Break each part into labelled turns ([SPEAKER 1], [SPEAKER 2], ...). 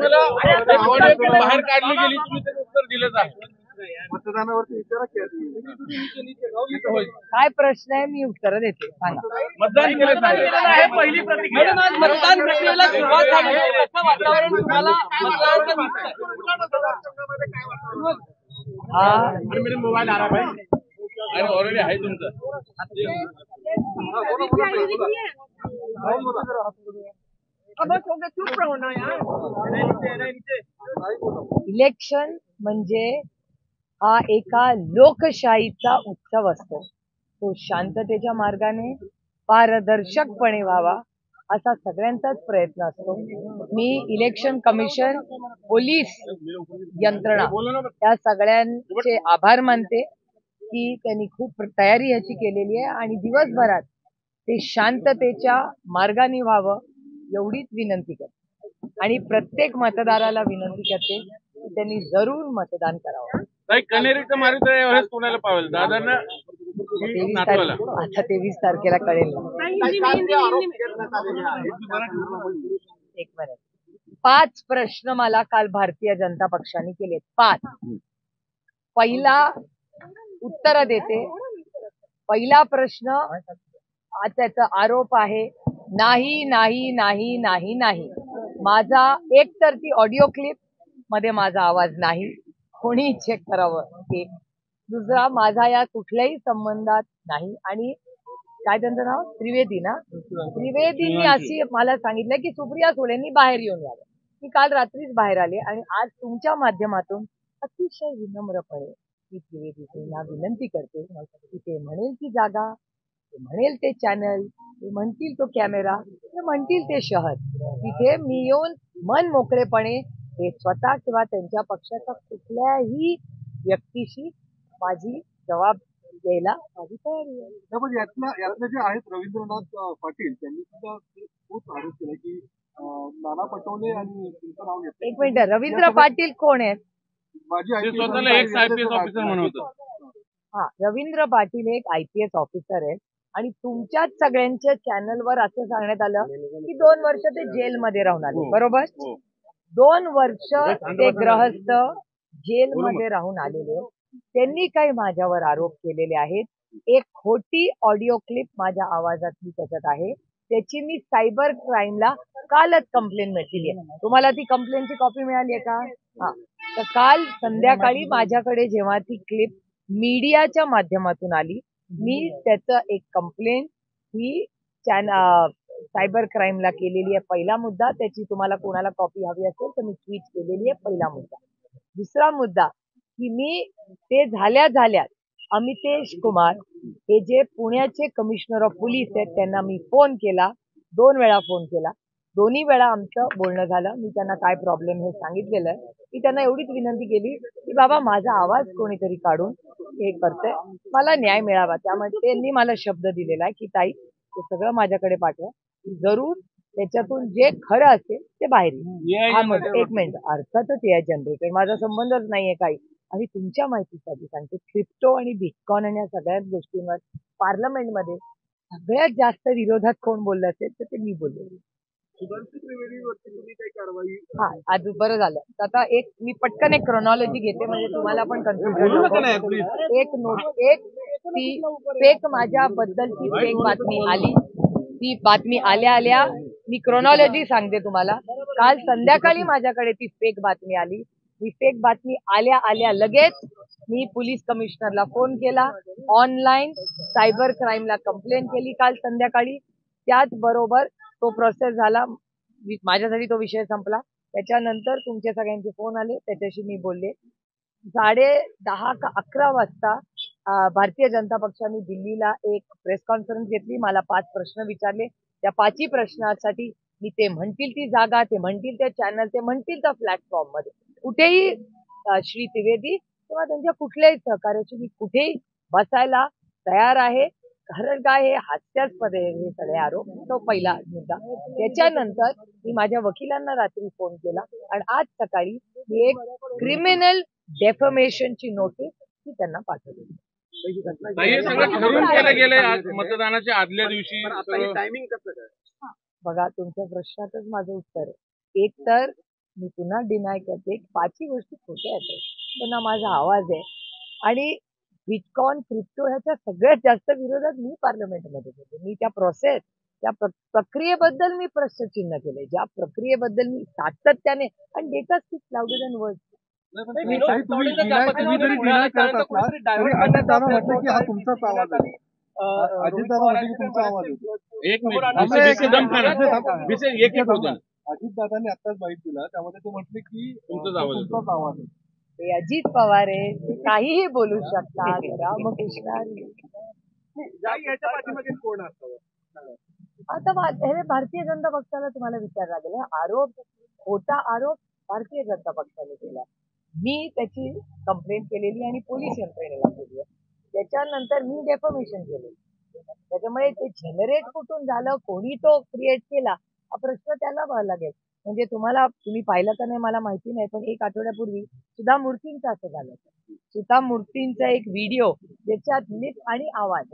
[SPEAKER 1] तुम्हाला बाहेर काढली गेली, तुम्ही त्याचं उत्तर दिलंच आहे.
[SPEAKER 2] मतदानावरती विचारा
[SPEAKER 3] काय प्रश्न आहे, मी उत्तर देते. सांगा.
[SPEAKER 1] मतदान केलं आहे, पहिली प्रतिक्रिया.
[SPEAKER 4] मतदान प्रक्रियेला सुरुवात झाली, कसं वातावरण तुम्हाला मतदानाचं
[SPEAKER 1] मोबाईल आ रहा है आणि ऑलरेडी आहे तुमचं.
[SPEAKER 3] इलेक्शन म्हणजे हा एका लोकशाहीचा उत्सव असतो. तो शांततेच्या मार्गाने पारदर्शकपणे व्हावा असा सगळ्यांचाच प्रयत्न असतो. मी इलेक्शन कमिशन, पोलीस यंत्रणा या सगळ्यांचे आभार मानते की त्यांनी खूप तयारी याची केलेली आहे आणि दिवसभरात ते शांततेच्या मार्गाने व्हावं एवढीच विनंती करते. आणि प्रत्येक मतदाराला विनंती करते की त्यांनी जरूर मतदान करावं.
[SPEAKER 1] कनेरीचं मारित कोणाला पावेल दादांना
[SPEAKER 3] आता 23 तारखेला कळेल. एक मिनिट. 5 प्रश्न मला काल भारतीय जनता पक्षाने केले. 5. पहिला उत्तर देते. पहिला प्रश्न त्याचा आरोप आहे नाही नाही नाही नाही नाही. माझा एक तर ती ऑडिओ क्लिप मध्ये माझा आवाज नाही, कोणी चेक करावं. एक. दुसरा, माझा या कुठल्याही संबंधात नाही. आणि काय त्यांचं नाव, त्रिवेदी ना, त्रिवेदींनी अशी मला सांगितलं की सुप्रिया सुळेंनी बाहेर येऊन यावं. मी काल रात्रीच बाहेर आले आणि आज तुमच्या माध्यमातून अतिशय विनम्रपणे मी त्रिवेदींना विनंती करते की ते म्हणेल ती जागा, ते म्हणेल ते चॅनल, ते म्हणतील तो कॅमेरा, ते म्हणतील ते शहर, तिथे मी येऊन मन मोकळेपणे ते स्वतः किंवा त्यांच्या पक्षाच्या कुठल्याही व्यक्तीशी माझी जबाब द्यायला माझी तयारी आहे.
[SPEAKER 2] यातले जे आहेत रवींद्रनाथ पाटील त्यांनी सुद्धा खूप आरोप केला की नाना पटोले आणि तुमचं नाव घेतलं.
[SPEAKER 3] एक मिनिट, रवींद्र पाटील कोण आहेत?
[SPEAKER 1] स्वतःला एक IPS ऑफिसर म्हणत.
[SPEAKER 3] हा, रवींद्र पाटील हे एक IPS ऑफिसर आहेत आणि तुमच्याच सगळ्यांच्या चॅनलवर असं सांगण्यात आलं की 2 वर्ष ते जेलमध्ये राहून आले. बरोबर? 2 वर्ष ते ग्रहस्थ जेलमध्ये राहून आलेले. त्यांनी काही माझ्यावर आरोप केलेले आहेत. एक खोटी ऑडिओ क्लिप माझ्या आवाजातली त्याच्यात आहे. त्याची मी सायबर क्राईमला कालच कंप्लेंट मिळाली आहे. तुम्हाला ती कंप्लेंटची कॉपी मिळाली आहे का? हा. तर काल संध्याकाळी माझ्याकडे जेव्हा ती क्लिप मीडियाच्या माध्यमातून आली, मी त्याचं एक कंप्लेंट ही सायबर क्राईमला केलेली आहे. पहिला मुद्दा, त्याची तुम्हाला कोणाला कॉपी हवी असेल तर मी ट्विट केलेली आहे. पहिला मुद्दा. दुसरा मुद्दा की मी ते झाल्यात अमितेश कुमार हे जे पुण्याचे कमिशनर ऑफ पोलीस आहेत त्यांना मी फोन केला, 2 वेळा फोन केला. दोन्ही वेळा आमचं बोलणं झालं. मी त्यांना काय प्रॉब्लेम हे सांगितलेलं आहे. मी त्यांना एवढीच विनंती केली की बाबा माझा आवाज कोणीतरी काढून हे करतंय, मला न्याय मिळावा. त्यामुळे त्यांनी मला शब्द दिलेला आहे की ताई ते सगळं माझ्याकडे पाठवा, जरूर त्याच्यातून जे खरं असेल ते बाहेर येईल. एक मिनिट, अर्थातच AI जनरेटेड, माझा संबंधच नाहीये काही. आणि तुमच्या माहितीसाठी सांगते, क्रिप्टो आणि बिटकॉइन आणि या सगळ्याच गोष्टींवर पार्लमेंटमध्ये सगळ्यात जास्त विरोधात कोण बोललं असेल तर ते मी बोलले. हा, आज बरं झालं. आता एक मी पटकन एक क्रोनॉलॉजी घेते म्हणजे तुम्हाला पण कन्फ्युजन नको. ती फेक माझ्याबद्दलची फेक बातमी आली. ती बातमी आल्या मी क्रोनॉलॉजी सांगते तुम्हाला. काल संध्याकाळी माझ्याकडे ती फेक बातमी आली. ही फेक बातमी आल्या लगेच मी पोलीस कमिशनरला फोन केला, ऑनलाईन सायबर क्राईमला कंप्लेंट केली काल संध्याकाळी. त्याचबरोबर तो प्रोसेस झाला, माझ्यासाठी तो विषय संपला. त्याच्यानंतर तुमचे सगळ्यांचे फोन आले, त्याच्याशी मी बोलले. 10:30 का 11 वाजता भारतीय जनता पक्षाने दिल्लीला एक प्रेस कॉन्फरन्स घेतली. मला 5 प्रश्न विचारले. त्या 5ही प्रश्नासाठी मी ते म्हणतील ती जागा, ते म्हणतील ते चॅनल, ते म्हणतील त्या प्लॅटफॉर्म मध्ये कुठेही श्री त्रिवेदी किंवा त्यांच्या कुठल्याही सहकार्याची मी कुठेही बसायला तयार आहे. कारण काय, हे हास्यास्पद आहे हे सगळे आरोप. तो पहिला मुद्दा. त्याच्यानंतर मी माझ्या वकिलांना रात्री फोन केला आणि आज सकाळी मी एक क्रिमिनल डेफमेशनची नोटीस ती त्यांना पाठवली.
[SPEAKER 1] मतदानाच्या आदल्या दिवशी
[SPEAKER 3] बघा, तुमच्या प्रश्नातच माझं उत्तर आहे. एक तर मी पुन्हा डिनाय करते, पाचही गोष्टी खोट्या आहेत. पुन्हा माझा आवाज आहे आणि बिटकॉइन क्रिप्टो ह्याच्या सगळ्यात जास्त विरोधात मी पार्लमेंटमध्ये होते. मी त्या प्रोसेस त्या प्रक्रियेबद्दल मी प्रश्नचिन्ह केले, ज्या प्रक्रियेबद्दल मी सातत्याने आणि data speaks louder than words.
[SPEAKER 2] नाही, ताई, तुम्ही जरी डिनाय करत असला तरी अजितदादा म्हटलं की हा तुमचाच आवाज आहे. अजितदादा म्हटलं की तुमचा आवाज आहे.
[SPEAKER 1] एक मिनिट विषय दम करा. विषय एक होऊ द्या.
[SPEAKER 2] अजितदादांनी आत्ताच बाईट दिला, त्यामध्ये ते म्हटले की
[SPEAKER 1] तुमचाच आवाज आहे.
[SPEAKER 2] तुमचाच आवाज आहे.
[SPEAKER 3] ते अजित पवार आहे, ते काहीही बोलू शकतात. रामकृष्ण हरी.
[SPEAKER 2] याच्या पाठीमागे कोण असतं?
[SPEAKER 3] आता हे भारतीय जनता पक्षाला तुम्हाला विचारायला लागेल. आरोप, खोटा आरोप भारतीय जनता पक्षाने केला. मी त्याची कंप्लेंट केलेली आणि पोलीस यंत्रणेला केली आहे. त्याच्यानंतर मी डेफॉमेशन केले. त्याच्यामुळे ते जनरेट कुठून झालं, कोणी तो क्रिएट केला, हा प्रश्न त्याला व्हायला लागेल. म्हणजे तुम्ही पाहिलं का नाही मला माहिती नाही, पण 1 आठवड्यापूर्वी सुधा मूर्तींचं असं झालं. सुधा मूर्तींचा एक व्हिडिओ ज्याच्यात लिप आणि आवाज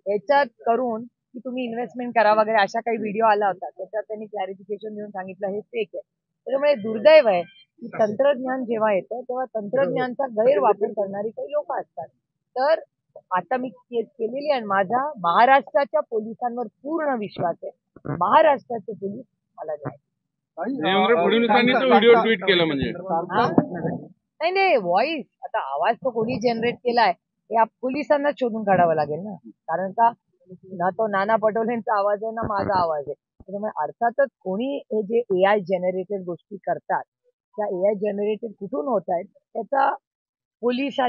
[SPEAKER 3] याच्यात करून की तुम्ही इन्व्हेस्टमेंट करा वगैरे अशा काही व्हिडिओ आला होता. त्याच्यात त्यांनी क्लॅरिफिकेशन देऊन सांगितलं हे फेक आहे. त्याच्यामुळे दुर्दैव आहे की तंत्रज्ञान जेव्हा येतं तेव्हा तंत्रज्ञानचा गैरवापर करणारी काही लोक असतात. तर आता मी केस केलेली आहे. माझा महाराष्ट्राच्या पोलिसांवर पूर्ण विश्वास आहे. महाराष्ट्राचे पोलीस मला न्याय.
[SPEAKER 1] देवेंद्र फडणवीसांनी तो व्हिडिओ ट्विट केला म्हणजे
[SPEAKER 3] नाही व्हॉइस, आता आवाज तो कोणी जनरेट केलाय हे पोलिसांना शोधून काढावं लागेल ना. कारण का ना तो नाना पटोलेंचा आवाज आहे ना माझा आवाज आहे. त्याच्यामुळे अर्थातच कोणी हे जे AI जनरेटेड गोष्टी करतात त्या AI जनरेटेड कुठून होत आहेत त्याचा पोलिस